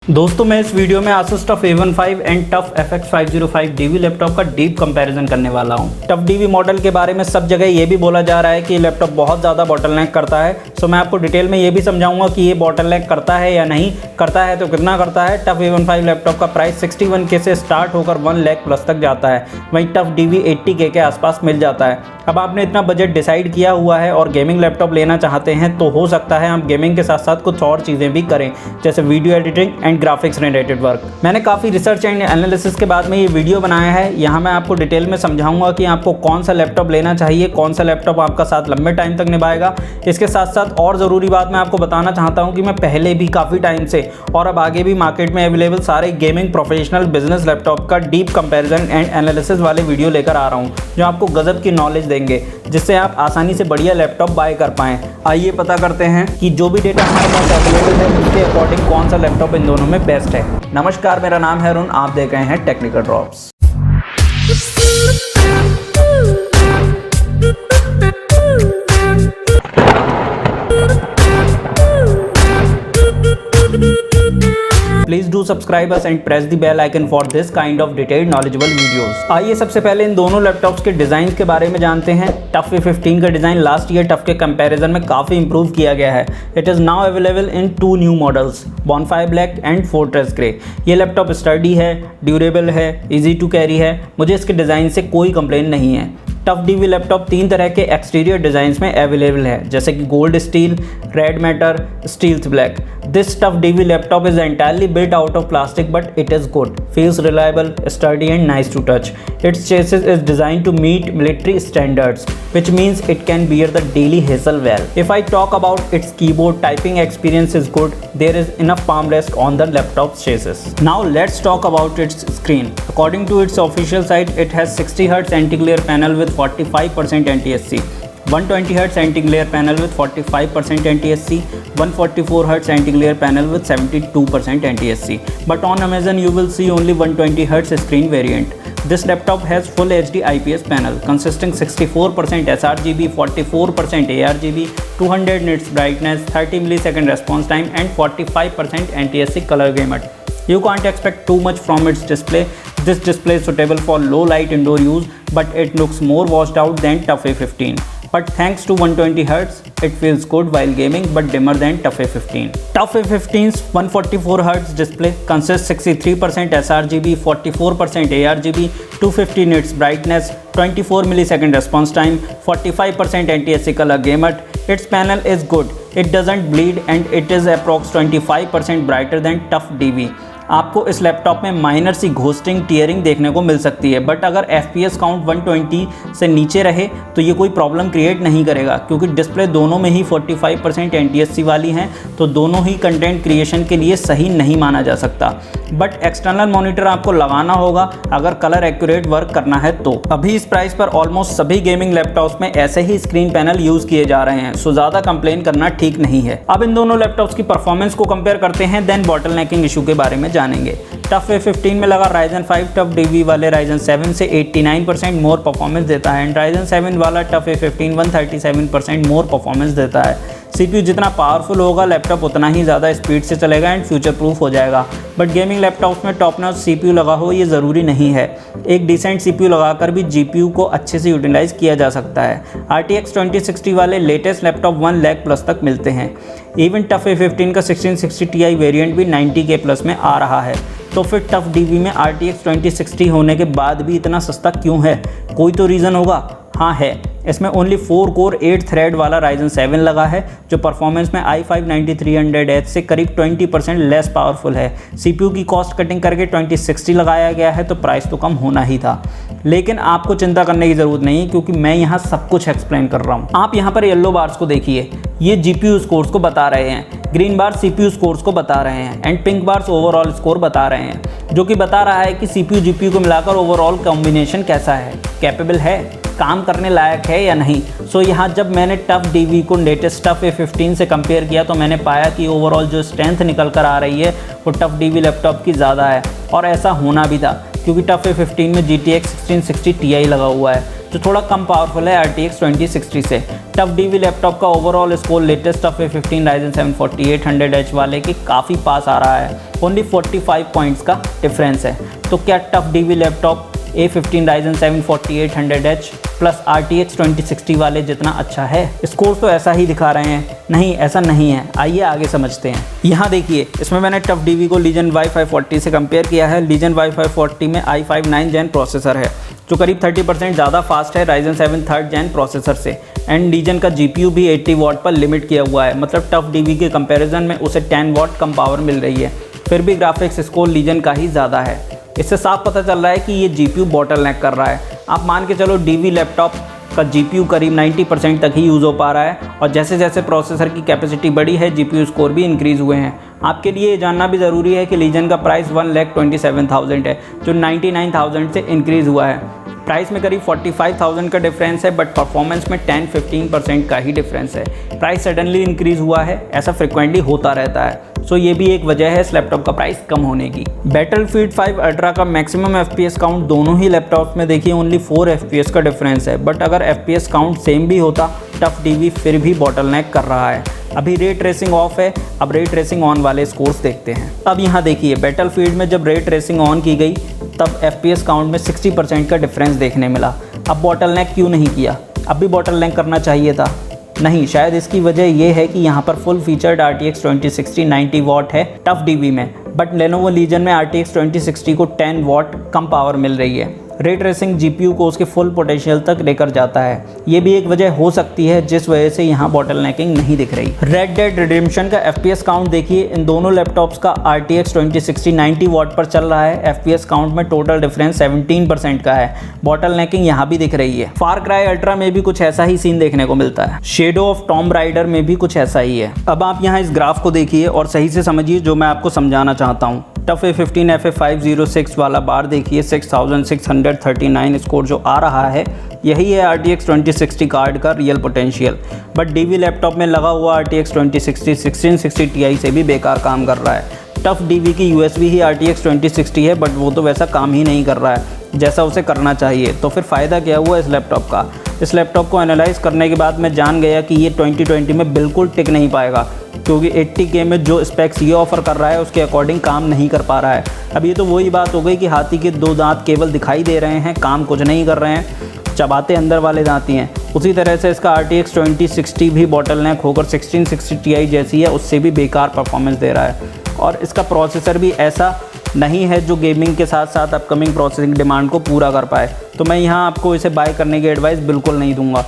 दोस्तों मैं इस वीडियो में Asus TUF A15 and TUF FX 505 DV laptop का डीप कंपैरिजन करने वाला हूं। TUF DV मॉडल के बारे में सब जगह ये भी बोला जा रहा है कि लैपटॉप बहुत ज़्यादा बॉटलनेक करता है। सो मैं आपको डिटेल में ये भी समझाऊंगा कि ये बॉटलनेक करता है या नहीं, करता है तो कितना करता है। TUF A15 लैपटॉप का प्राइस 61K से स्टार्ट होकर 1 लाख प्लस तक जाता है, वहीं TUF DV 80K के आसपास मिल जाता है। अब आपने इतना बजट डिसाइड किया हुआ है और गेमिंग लैपटॉप लेना चाहते हैं तो हो सकता है आप गेमिंग के साथ साथ कुछ और चीज़ें भी करें, जैसे video editing and graphics related work. मैंने काफ़ी रिसर्च एंड एनालिसिस के बाद में ये वीडियो बनाया है। यहाँ मैं आपको डिटेल में समझाऊंगा कि आपको कौन सा लैपटॉप लेना चाहिए, कौन सा लैपटॉप आपका साथ लंबे टाइम तक निभाएगा। इसके साथ साथ और ज़रूरी बात मैं आपको बताना चाहता हूँ कि मैं पहले भी काफ़ी टाइम से और अब आगे भी मार्केट में अवेलेबल सारे गेमिंग प्रोफेशनल बिजनेस लैपटॉप का डीप कंपैरिजन एंड एनालिसिस वाले वीडियो लेकर आ रहा हूँ, जो आपको गजब की नॉलेज देंगे, जिससे आप आसानी से बढ़िया लैपटॉप बाय कर पाएँ। आइए पता करते हैं कि जो भी डेटा हमारे पास अवेलेबल है उसके अकॉर्डिंग कौन सा लैपटॉप इन दोनों में बेस्ट है। नमस्कार, मेरा नाम है अरुण, आप देख रहे हैं technical drops. Please do subscribe us and press the bell icon for this kind of detailed knowledgeable videos। आइए सबसे पहले इन दोनों लैपटॉप्स के डिज़ाइन के बारे में जानते हैं। TUF A15 का डिज़ाइन लास्ट ईयर TUF के कंपैरिजन में काफ़ी इंप्रूव किया गया है। It is now available in 2 new models, Bonfire Black and Fortress Grey। ये लैपटॉप स्टडी है, ड्यूरेबल है, ईजी टू कैरी है। मुझे इसके डिज़ाइन से कोई कंप्लेन नहीं है। TUF DV लैपटॉप 3 तरह के एक्सटीरियर डिज़ाइंस में अवेलेबल है, जैसे कि gold steel, red matter, steels black. This TUF DV laptop is entirely built out of plastic, but it is good, feels reliable, sturdy and nice to touch. Its chassis is designed to meet military standards, which means it can bear the daily hassle well. If I talk about its keyboard, typing experience is good. There is enough palm rest on the laptop's chassis. Now let's talk about its screen. According to its official site, it has 60Hz anti-glare panel with 45% NTSC. 120Hz anti-glare panel with 45% NTSC, 144Hz anti-glare panel with 72% NTSC. But on Amazon you will see only 120Hz screen variant. This laptop has full HD IPS panel consisting 64% sRGB, 44% ARGB, 200 nits brightness, 30 millisecond response time and 45% NTSC color gamut. You can't expect too much from its display. This display is suitable for low light indoor use, but it looks more washed out than TUF A15. But thanks to 120Hz, it feels good while gaming but dimmer than TUF A15. TUF A15's 144Hz display consists 63% sRGB, 44% ARGB, 250 nits brightness, 24 millisecond response time, 45% NTSC color gamut. Its panel is good. It doesn't bleed and it is approx 25% brighter than TUF DV. आपको इस laptop में minor सी ghosting, tearing देखने को मिल सकती है, but अगर FPS count 120 से नीचे रहे तो ये कोई प्रॉब्लम क्रिएट नहीं करेगा, क्योंकि डिस्प्ले दोनों में ही 45% NTSC वाली हैं, तो दोनों ही कंटेंट क्रिएशन के लिए सही नहीं माना जा सकता। बट एक्सटर्नल मॉनिटर आपको लगाना होगा अगर कलर एक्यूरेट वर्क करना है तो। अभी इस प्राइस पर ऑलमोस्ट सभी गेमिंग लैपटॉप्स में ऐसे ही स्क्रीन पैनल यूज़ किए जा रहे हैं, सो ज़्यादा कंप्लेन करना ठीक नहीं है। अब इन दोनों लैपटॉप्स की परफॉर्मेंस को कंपेयर करते हैं, देन बॉटलनेकिंग इशू के बारे में जानेंगे। TUF A15 में लगा Ryzen 5 TUF DV वाले Ryzen 7 से 89% मोर परफॉर्मेंस देता है एंड Ryzen 7 वाला TUF A15 137% मोर परफॉर्मेंस देता है। CPU जितना पावरफुल होगा लैपटॉप उतना ही ज़्यादा स्पीड से चलेगा एंड फ्यूचर प्रूफ हो जाएगा। बट गेमिंग लैपटॉप्स में टॉप नॉच CPU लगा हो ये ज़रूरी नहीं है। एक डिसेंट CPU लगाकर भी GPU को अच्छे से यूटिलाइज़ किया जा सकता है। RTX 2060 वाले लेटेस्ट लैपटॉप 1 लाख प्लस तक मिलते हैं। इवन TUF A15 का 1660 Ti वेरिएंट भी 90K प्लस में आ रहा है। तो फिर TUF DV में RTX 2060 होने के बाद भी इतना सस्ता क्यों है? कोई तो रीज़न होगा। हाँ है, इसमें ओनली 4 कोर 8 थ्रेड वाला Ryzen 7 लगा है, जो परफॉर्मेंस में i5-9300H से करीब 20% लेस पावरफुल है। CPU की कॉस्ट कटिंग करके 2060 लगाया गया है, तो प्राइस तो कम होना ही था। लेकिन आपको चिंता करने की ज़रूरत नहीं, क्योंकि मैं यहाँ सब कुछ एक्सप्लेन कर रहा हूँ। आप यहाँ पर येलो बार्स को देखिए, ये GPU स्कोर्स को बता रहे हैं, ग्रीन बार CPU स्कोर्स को बता रहे हैं and pink bars overall score बता रहे हैं, जो कि बता रहा है कि CPU GPU को मिलाकर ओवरऑल कॉम्बिनेशन कैसा है, कैपेबल है, काम करने लायक है या नहीं। सो यहाँ जब मैंने TUF DV को लेटेस्ट TUF A15 से कंपेयर किया तो मैंने पाया कि ओवरऑल जो स्ट्रेंथ निकल कर आ रही है वो TUF DV लैपटॉप की ज़्यादा है, और ऐसा होना भी था, क्योंकि TUF A15 में GTX 1660 Ti लगा हुआ है। जो थोड़ा कम पावरफुल है RTX 2060 से। TUFDV लैपटॉप का overall score latest TUF Ryzen 7 4800H वाले के काफ़ी पास आ रहा है, ओनली 45 पॉइंट्स का डिफरेंस है। तो क्या TUFDV laptop A15 Ryzen 7 4800H plus RTX 2060 वाले जितना अच्छा है? स्कोर तो ऐसा ही दिखा रहे हैं। नहीं, ऐसा नहीं है, आइए आगे समझते हैं। यहाँ देखिए, इसमें मैंने TUFDV को Legion Y540 से कंपेयर किया है। Legion Y540 में i5 9th Gen प्रोसेसर है, जो करीब 30% ज़्यादा फास्ट है Ryzen 7 3rd Gen प्रोसेसर से। एंड Legion का GPU भी 80 वाट पर लिमिट किया हुआ है, मतलब TUFDV के कंपैरिजन में उसे 10 वाट कम पावर मिल रही है। फिर भी ग्राफिक्स स्कोर Legion का ही ज़्यादा है। इससे साफ पता चल रहा है कि ये GPU बॉटलनेक कर रहा है। आप मान के चलो DV लैपटॉप का GPU करीब 90% तक ही यूज़ हो पा रहा है, और जैसे जैसे प्रोसेसर की कैपेसिटी बढ़ी है GPU स्कोर भी इंक्रीज़ हुए हैं। आपके लिए ये जानना भी ज़रूरी है कि Legion का प्राइस 1,27,000 है, जो 99,000 से इंक्रीज़ हुआ है। प्राइस में करीब 45,000 का डिफरेंस है, बट परफॉर्मेंस में 10-15% का ही डिफरेंस है। प्राइस सडनली इंक्रीज़ हुआ है, ऐसा फ्रिक्वेंटली होता रहता है। सो ये भी एक वजह है इस लैपटॉप का प्राइस कम होने की। Battlefield 5 अल्ट्रा का मैक्सिमम FPS काउंट दोनों ही लैपटॉप्स में देखिए ओनली 4 FPS का डिफरेंस है, बट अगर FPS काउंट सेम भी होता TUFDV फिर भी बॉटलनेक कर रहा है। अभी रे ट्रेसिंग ऑफ है, अब रे ट्रेसिंग ऑन वाले स्कोर्स देखते हैं। अब यहाँ देखिए, Battlefield में जब रे ट्रेसिंग ऑन की गई तब FPS काउंट में 60% का डिफरेंस देखने मिला। अब बॉटलनेक क्यों नहीं किया? अब भी बॉटलनेक करना चाहिए था। नहीं, शायद इसकी वजह यह है कि यहाँ पर फुल फीचर्ड RTX 2060 90 वाट है TUFDV में, बट Lenovo Legion में RTX 2060 को 10 वाट कम पावर मिल रही है। रे ट्रेसिंग GPU को उसके फुल पोटेंशियल तक लेकर जाता है। ये भी एक वजह हो सकती है जिस वजह से यहाँ बॉटलनेकिंग नहीं दिख रही। Red Dead Redemption का FPS काउंट देखिए, इन दोनों लैपटॉप्स का RTX 2060 90 वाट पर चल रहा है। FPS काउंट में टोटल डिफरेंस 17% का है। बॉटलनेकिंग यहाँ भी दिख रही है। Far Cry Ultra में भी कुछ ऐसा ही सीन देखने को मिलता है। Shadow of Tomb Raider में भी कुछ ऐसा ही है। अब आप यहाँ इस ग्राफ को देखिए और सही से समझिए जो मैं आपको समझाना चाहता हूँ। TUF A15 FA506 वाला बार देखिए, 6639 स्कोर जो आ रहा है, यही है RTX 2060 कार्ड का real potential. But DV laptop में लगा हुआ RTX 2060 1660 Ti से भी बेकार काम कर रहा है। TUFDV की USB ही RTX 2060 है, बट वो तो वैसा काम ही नहीं कर रहा है जैसा उसे करना चाहिए। तो फिर फ़ायदा क्या हुआ इस लैपटॉप का? इस लैपटॉप को एनालाइज करने के बाद मैं जान गया कि ये 2020 में बिल्कुल टिक नहीं पाएगा, क्योंकि 80K में जो स्पेक्स ये ऑफ़र कर रहा है उसके अकॉर्डिंग काम नहीं कर पा रहा है। अब ये तो वही बात हो गई कि हाथी के 2 दांत केवल दिखाई दे रहे हैं, काम कुछ नहीं कर रहे हैं, चबाते अंदर वाले दांत ही हैं। उसी तरह से इसका RTX 2060 भी बॉटलनेक होकर 1660 Ti जैसी है, उससे भी बेकार परफॉर्मेंस दे रहा है। और इसका प्रोसेसर भी ऐसा नहीं है जो गेमिंग के साथ साथ अपकमिंग प्रोसेसिंग डिमांड को पूरा कर पाए। तो मैं यहाँ आपको इसे बाय करने की एडवाइस बिल्कुल नहीं दूंगा।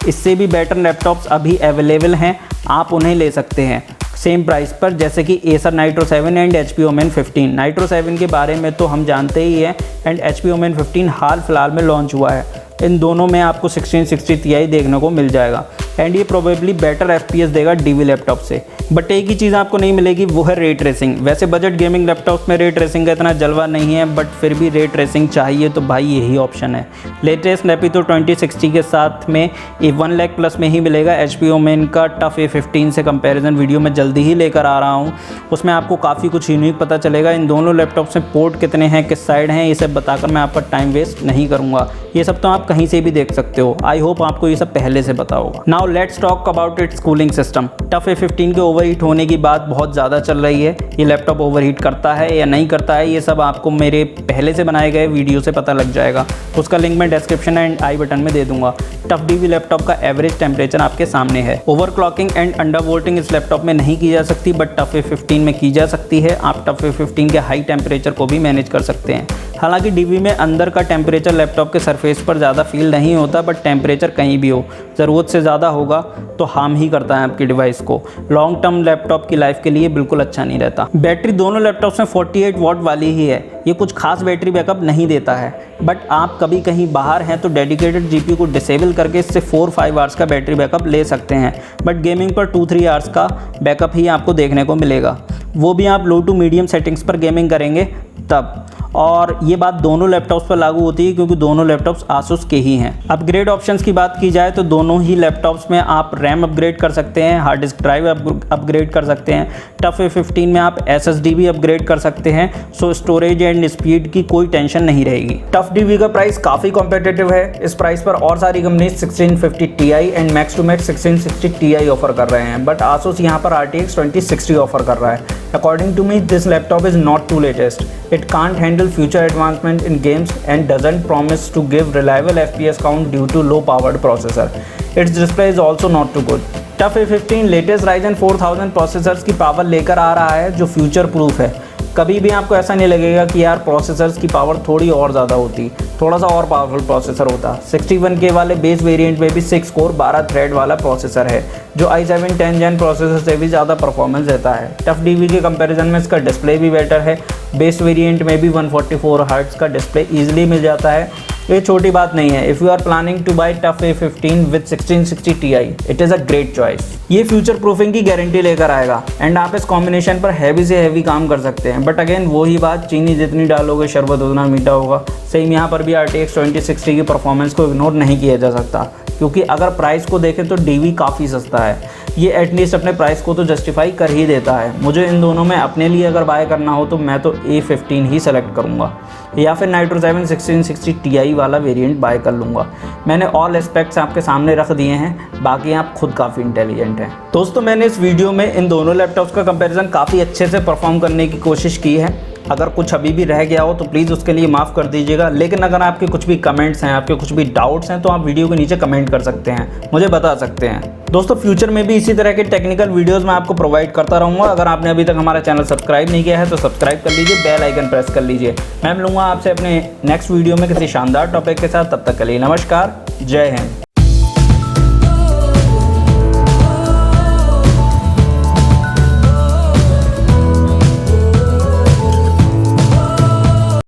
इससे भी बेटर लैपटॉप्स अभी अवेलेबल हैं, आप उन्हें ले सकते हैं सेम प्राइस पर, जैसे कि Acer Nitro 7 and HP Omen 15। Nitro 7 के बारे में तो हम जानते ही हैं, एंड HP Omen 15 हाल फिलहाल में लॉन्च हुआ है। इन दोनों में आपको 1660 Ti देखने को मिल जाएगा, एंड ये प्रोबेबली बेटर FPS देगा DV लैपटॉप से। बट एक ही चीज़ आपको नहीं मिलेगी, वो है रे ट्रेसिंग। वैसे बजट गेमिंग लैपटॉप्स में रे ट्रेसिंग का इतना जलवा नहीं है, बट फिर भी रे ट्रेसिंग चाहिए तो भाई यही ऑप्शन है। लेटेस्ट Nepito 2060 के साथ में 1 लाख प्लस में ही मिलेगा। HP Omen का TUF A15 से कंपैरिजन वीडियो में जल्दी ही लेकर आ रहा हूँ, उसमें आपको काफ़ी कुछ यूनिक पता चलेगा। इन दोनों लैपटॉप्स में पोर्ट कितने हैं, किस साइड हैं, ये सब बताकर मैं आपका टाइम वेस्ट नहीं करूँगा। ये सब तो आप कहीं से भी देख सकते हो। आई होप आपको ये सब पहले से पता होगा। Now let's talk about it's cooling system. TUF A15 के ओवरहीट होने की बात बहुत ज़्यादा चल रही है। ये लैपटॉप ओवरहीट करता है या नहीं करता है, ये सब आपको मेरे पहले से बनाए गए वीडियो से पता लग जाएगा। उसका लिंक मैं डिस्क्रिप्शन एंड आई बटन में दे दूंगा। TUFDV लैपटॉप का एवरेज टेम्परेचर आपके सामने है। ओवरक्लॉकिंग एंड अंडरवोल्टिंग इस लैपटॉप में नहीं की जा सकती, बट TUF A15 में की जा सकती है। आप TUF A15 के हाई टेम्परेचर को भी मैनेज कर सकते हैं। हालांकि DV में अंदर का टेम्परेचर लैपटॉप के सरफेस पर ज़्यादा फील नहीं होता, बट टेम्परेचर कहीं भी हो, ज़रूरत से ज़्यादा होगा तो हार्म ही करता है आपकी डिवाइस को। लॉन्ग टर्म लैपटॉप की लाइफ के लिए बिल्कुल अच्छा नहीं रहता। बैटरी दोनों लैपटॉप्स में 48 वाट वाली ही है। ये कुछ खास बैटरी बैकअप नहीं देता है, बट आप कभी कहीं बाहर हैं तो डेडिकेटेड GPU को डिसेबल करके इससे 4-5 आवर्स का बैटरी बैकअप ले सकते हैं। बट गेमिंग पर 2-3 आवर्स का बैकअप ही आपको देखने को मिलेगा, वो भी आप लो टू मीडियम सेटिंग्स पर गेमिंग करेंगे तब। और ये बात दोनों लैपटॉप्स पर लागू होती है क्योंकि दोनों लैपटॉप्स आसूस के ही हैं। अपग्रेड ऑप्शंस की बात की जाए तो दोनों ही लैपटॉप्स में आप रैम अपग्रेड कर सकते हैं, हार्ड डिस्क ड्राइव अपग्रेड कर सकते हैं। टफ A15 में आप SSD भी अपग्रेड कर सकते हैं, सो स्टोरेज एंड स्पीड की कोई टेंशन नहीं रहेगी। टफ DV का प्राइस काफ़ी कॉम्पिटिटिव है। इस प्राइस पर और सारी company 1650 Ti and max to max 1660 Ti offer कर रहे हैं, बट आसूस यहाँ पर RTX 2060 ऑफर कर रहा है। According to me, this laptop is not too latest. It can't handle future advancement in games and doesn't promise to give reliable FPS count due to low-powered processor. Its display is also not too good. Tough A15 latest Ryzen 4000 processors की power लेकर आ रहा है जो future proof है। कभी भी आपको ऐसा नहीं लगेगा कि यार प्रोसेसर्स की पावर थोड़ी और ज़्यादा होती, थोड़ा सा और पावरफुल प्रोसेसर होता। 61K वाले बेस वेरिएंट में भी 6 कोर 12 थ्रेड वाला प्रोसेसर है जो i7 10th Gen प्रोसेसर से भी ज़्यादा परफॉर्मेंस देता है। टफ DV के कंपैरिजन में इसका डिस्प्ले भी बेटर है। बेस वेरिएंट में भी 144 हर्ट्ज़ का डिस्प्ले ईजिली मिल जाता है। ये छोटी बात नहीं है। If you are planning to buy TUF A15 with 1660 Ti, it is a great choice. ये फ्यूचर प्रूफिंग की गारंटी लेकर आएगा एंड आप इस कॉम्बिनेशन पर हैवी से हैवी काम कर सकते हैं। बट अगेन वही बात, चीनी जितनी डालोगे शरबत उतना मीठा होगा। सेम यहाँ पर भी RTX 2060 की परफॉर्मेंस को इग्नोर नहीं किया जा सकता, क्योंकि अगर प्राइस को देखें तो DV काफ़ी सस्ता है। ये एटलीस्ट अपने प्राइस को तो जस्टिफाई कर ही देता है। मुझे इन दोनों में अपने लिए अगर बाय करना हो तो मैं तो A15 ही सेलेक्ट करूँगा या फिर Nitro 7 1660 Ti वाला वेरिएंट बाय कर लूँगा। मैंने ऑल एस्पेक्ट्स आपके सामने रख दिए हैं, बाकी आप खुद काफ़ी इंटेलिजेंट हैं। दोस्तों, मैंने इस वीडियो में इन दोनों लैपटॉप्स का कंपैरिजन काफ़ी अच्छे से परफॉर्म करने की कोशिश की है। अगर कुछ अभी भी रह गया हो तो प्लीज़ उसके लिए माफ़ कर दीजिएगा। लेकिन अगर आपके कुछ भी कमेंट्स हैं, आपके कुछ भी डाउट्स हैं, तो आप वीडियो के नीचे कमेंट कर सकते हैं, मुझे बता सकते हैं। दोस्तों, फ्यूचर में भी इसी तरह के टेक्निकल वीडियोस मैं आपको प्रोवाइड करता रहूँगा। अगर आपने अभी तक हमारा चैनल सब्सक्राइब नहीं किया है तो सब्सक्राइब कर लीजिए, बेल आइकन प्रेस कर लीजिए। मैं मिलूँगा आपसे अपने नेक्स्ट वीडियो में किसी शानदार टॉपिक के साथ। तब तक के लिए नमस्कार, जय हिंद।